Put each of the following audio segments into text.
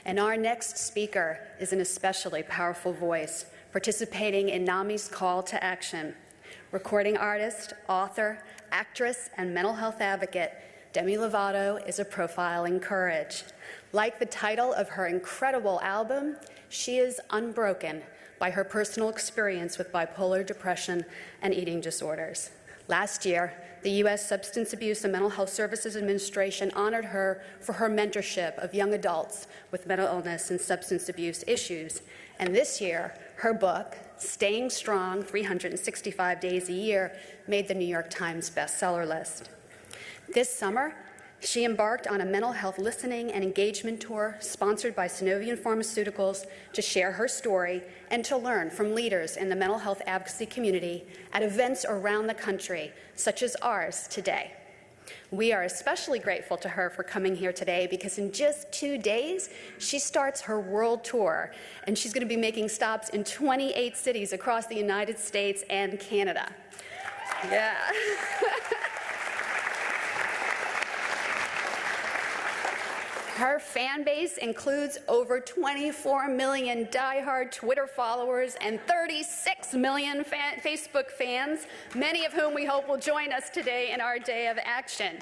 And our next speaker is an especially powerful voice, participating in NAMI's call to action. Recording artist, author, actress, and mental health advocate, Demi Lovato is a profile in courage. Like the title of her incredible album, she is unbroken by her personal experience with bipolar depression and eating disorders. Last year, the U.S. Substance Abuse and Mental Health Services Administration honored her for her mentorship of young adults with mental illness and substance abuse issues. And this year, her book, Staying Strong, 365 Days a Year, made the New York Times bestseller list. This summer, she embarked on a mental health listening and engagement tour sponsored by Synovian Pharmaceuticals to share her story and to learn from leaders in the mental health advocacy community at events around the country, such as ours today. We are especially grateful to her for coming here today because in just 2 days, she starts her world tour, and she's going to be making stops in 28 cities across the United States and Canada. Yeah. Her fan base includes over 24 million diehard Twitter followers and 36 million Facebook fans, many of whom we hope will join us today in our day of action.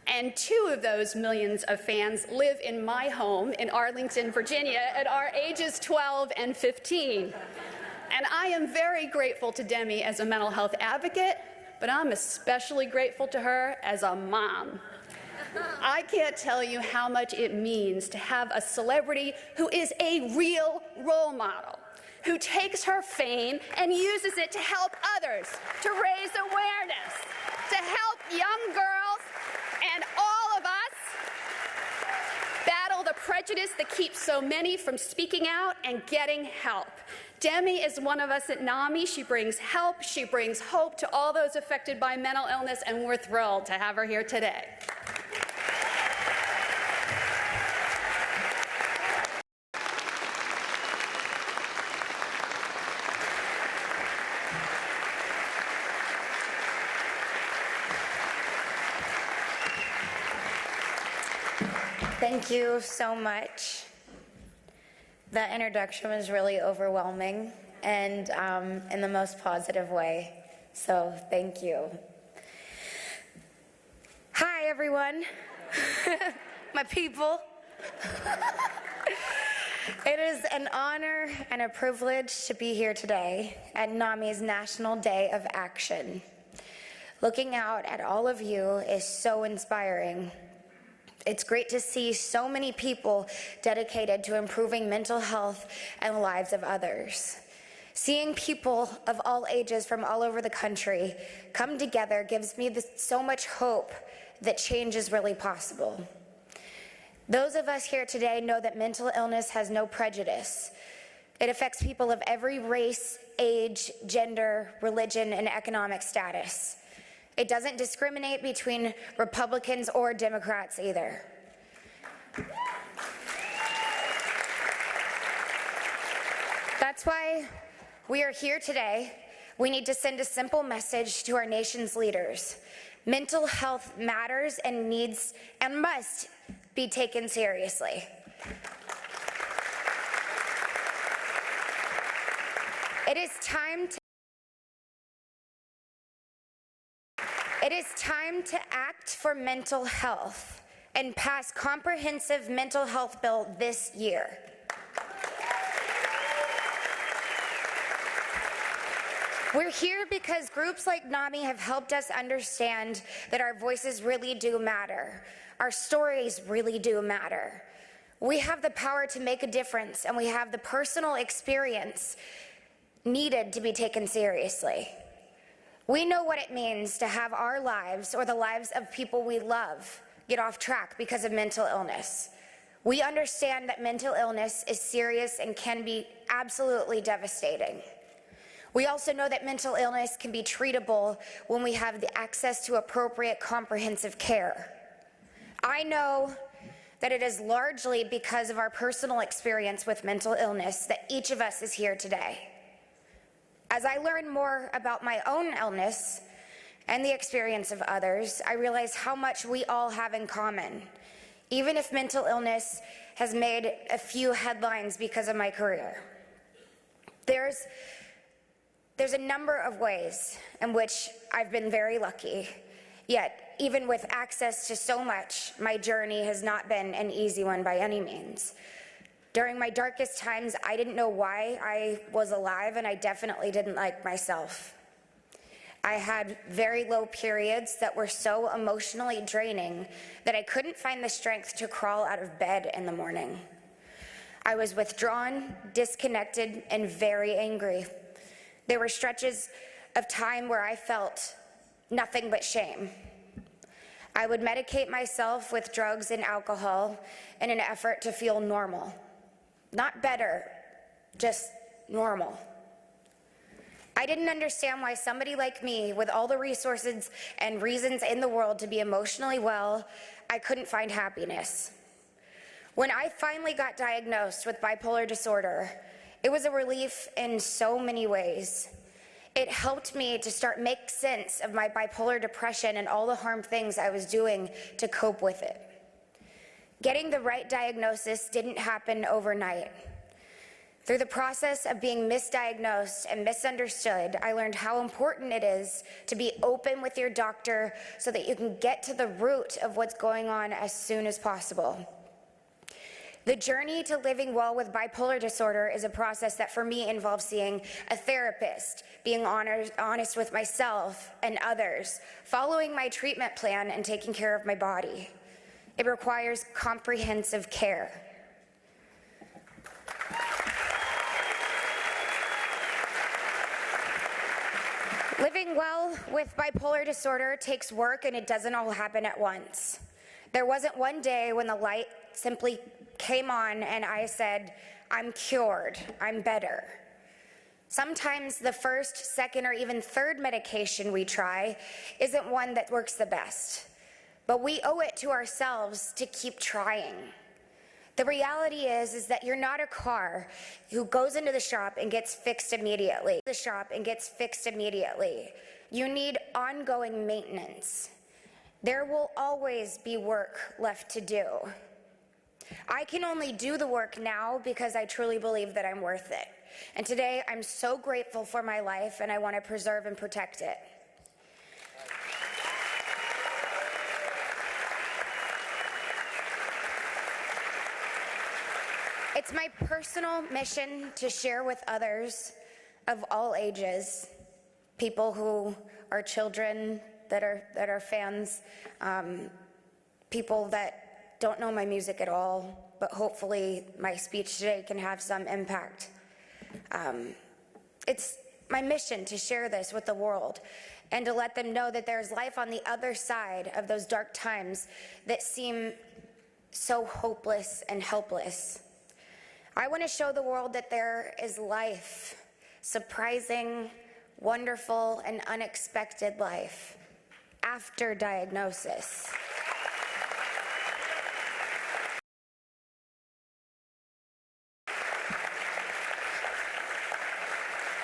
And 2 of those millions of fans live in my home in Arlington, Virginia, at our ages 12 and 15. And I am very grateful to Demi as a mental health advocate, but I'm especially grateful to her as a mom. I can't tell you how much it means to have a celebrity who is a real role model, who takes her fame and uses it to help others, to raise awareness, to help young girls and all of us battle the prejudice that keeps so many from speaking out and getting help. Demi is one of us at NAMI. She brings help, she brings hope to all those affected by mental illness, and we're thrilled to have her here today. Thank you so much. That introduction was really overwhelming and in the most positive way, so thank you. Hi, everyone. My people. It is an honor and a privilege to be here today at NAMI's National Day of Action. Looking out at all of you is so inspiring. It's great to see so many people dedicated to improving mental health and the lives of others. Seeing people of all ages from all over the country come together gives me so much hope that change is really possible. Those of us here today know that mental illness has no prejudice. It affects people of every race, age, gender, religion, and economic status. It doesn't discriminate between Republicans or Democrats either. That's why we are here today. We need to send a simple message to our nation's leaders. Mental health matters and needs and must be taken seriously. It is time to act for mental health and pass comprehensive mental health bill this year. We're here because groups like NAMI have helped us understand that our voices really do matter. Our stories really do matter. We have the power to make a difference, and we have the personal experience needed to be taken seriously. We know what it means to have our lives or the lives of people we love get off track because of mental illness. We understand that mental illness is serious and can be absolutely devastating. We also know that mental illness can be treatable when we have the access to appropriate comprehensive care. I know that it is largely because of our personal experience with mental illness that each of us is here today. As I learn more about my own illness and the experience of others, I realize how much we all have in common. Even if mental illness has made a few headlines because of my career. There's a number of ways in which I've been very lucky, yet even with access to so much, my journey has not been an easy one by any means. During my darkest times, I didn't know why I was alive, and I definitely didn't like myself. I had very low periods that were so emotionally draining that I couldn't find the strength to crawl out of bed in the morning. I was withdrawn, disconnected, and very angry. There were stretches of time where I felt nothing but shame. I would medicate myself with drugs and alcohol in an effort to feel normal. Not better, just normal. I didn't understand why somebody like me, with all the resources and reasons in the world to be emotionally well, I couldn't find happiness. When I finally got diagnosed with bipolar disorder, it was a relief in so many ways. It helped me to start make sense of my bipolar depression and all the harm things I was doing to cope with it. Getting the right diagnosis didn't happen overnight. Through the process of being misdiagnosed and misunderstood, I learned how important it is to be open with your doctor so that you can get to the root of what's going on as soon as possible. The journey to living well with bipolar disorder is a process that for me involves seeing a therapist, being honest with myself and others, following my treatment plan, and taking care of my body. It requires comprehensive care. Living well with bipolar disorder takes work, and it doesn't all happen at once. There wasn't one day when the light simply came on and I said, I'm cured, I'm better. Sometimes the first, second, or even third medication we try isn't one that works the best, but we owe it to ourselves to keep trying. The reality is that you're not a car who goes into the shop and gets fixed immediately. You need ongoing maintenance. There will always be work left to do. I can only do the work now because I truly believe that I'm worth it. And today, I'm so grateful for my life, and I want to preserve and protect it. It's my personal mission to share with others of all ages, people who are children that are fans, people that don't know my music at all, but hopefully my speech today can have some impact. It's my mission to share this with the world and to let them know that there's life on the other side of those dark times that seem so hopeless and helpless. I want to show the world that there is life, surprising, wonderful, and unexpected life after diagnosis.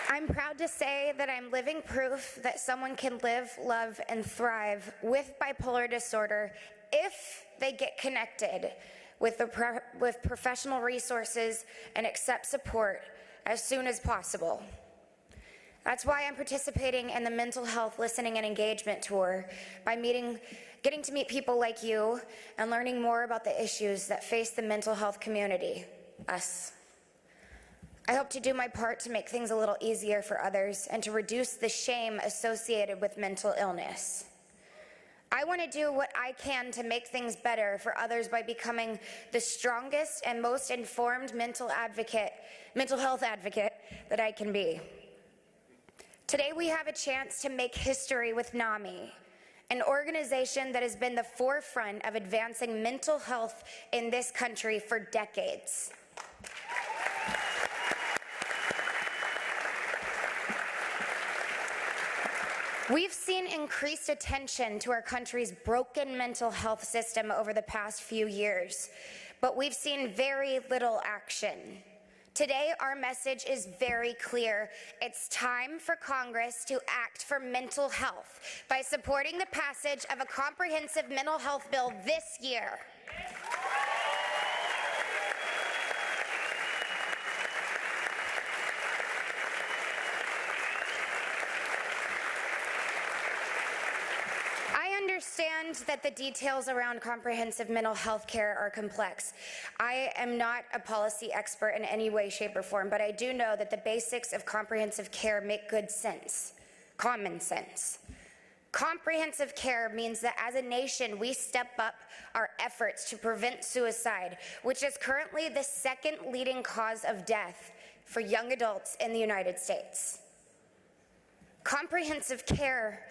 I'm proud to say that I'm living proof that someone can live, love, and thrive with bipolar disorder if they get connected with professional resources and accept support as soon as possible. That's why I'm participating in the Mental Health Listening and Engagement Tour by getting to meet people like you and learning more about the issues that face the mental health community, us. I hope to do my part to make things a little easier for others and to reduce the shame associated with mental illness. I want to do what I can to make things better for others by becoming the strongest and most informed mental health advocate that I can be. Today we have a chance to make history with NAMI, an organization that has been the forefront of advancing mental health in this country for decades. We've seen increased attention to our country's broken mental health system over the past few years, but we've seen very little action. Today, our message is very clear. It's time for Congress to act for mental health by supporting the passage of a comprehensive mental health bill this year. understand that the details around comprehensive mental health care are complex. I am not a policy expert in any way, shape, or form, but I do know that the basics of comprehensive care make good sense, common sense. Comprehensive care means that as a nation, we step up our efforts to prevent suicide, which is currently the second leading cause of death for young adults in the United States. Comprehensive care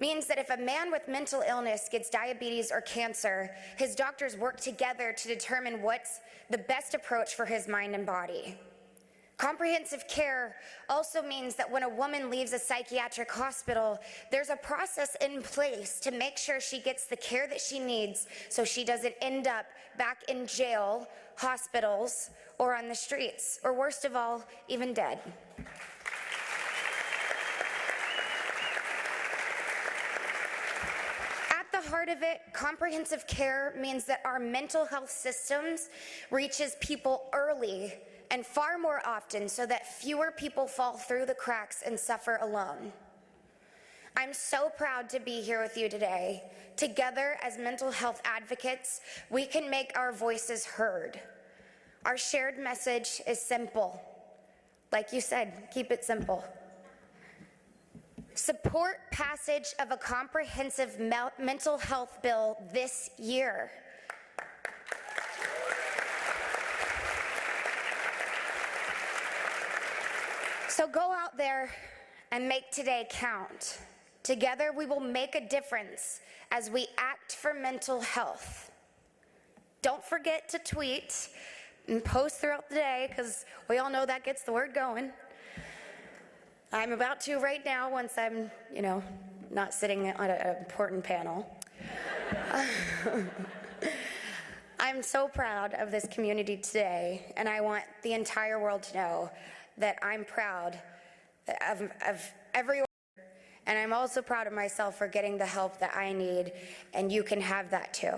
means that if a man with mental illness gets diabetes or cancer, his doctors work together to determine what's the best approach for his mind and body. Comprehensive care also means that when a woman leaves a psychiatric hospital, there's a process in place to make sure she gets the care that she needs so she doesn't end up back in jail, hospitals, or on the streets, or worst of all, even dead. At the heart of it, comprehensive care means that our mental health systems reaches people early and far more often so that fewer people fall through the cracks and suffer alone. I'm so proud to be here with you today. Together as mental health advocates, we can make our voices heard. Our shared message is simple. Like you said, keep it simple. Support passage of a comprehensive mental health bill this year. So go out there and make today count. Together we will make a difference as we act for mental health. Don't forget to tweet and post throughout the day, because we all know that gets the word going. I'm about to right now once I'm, not sitting on an important panel. I'm so proud of this community today, and I want the entire world to know that I'm proud of everyone, and I'm also proud of myself for getting the help that I need, and you can have that too.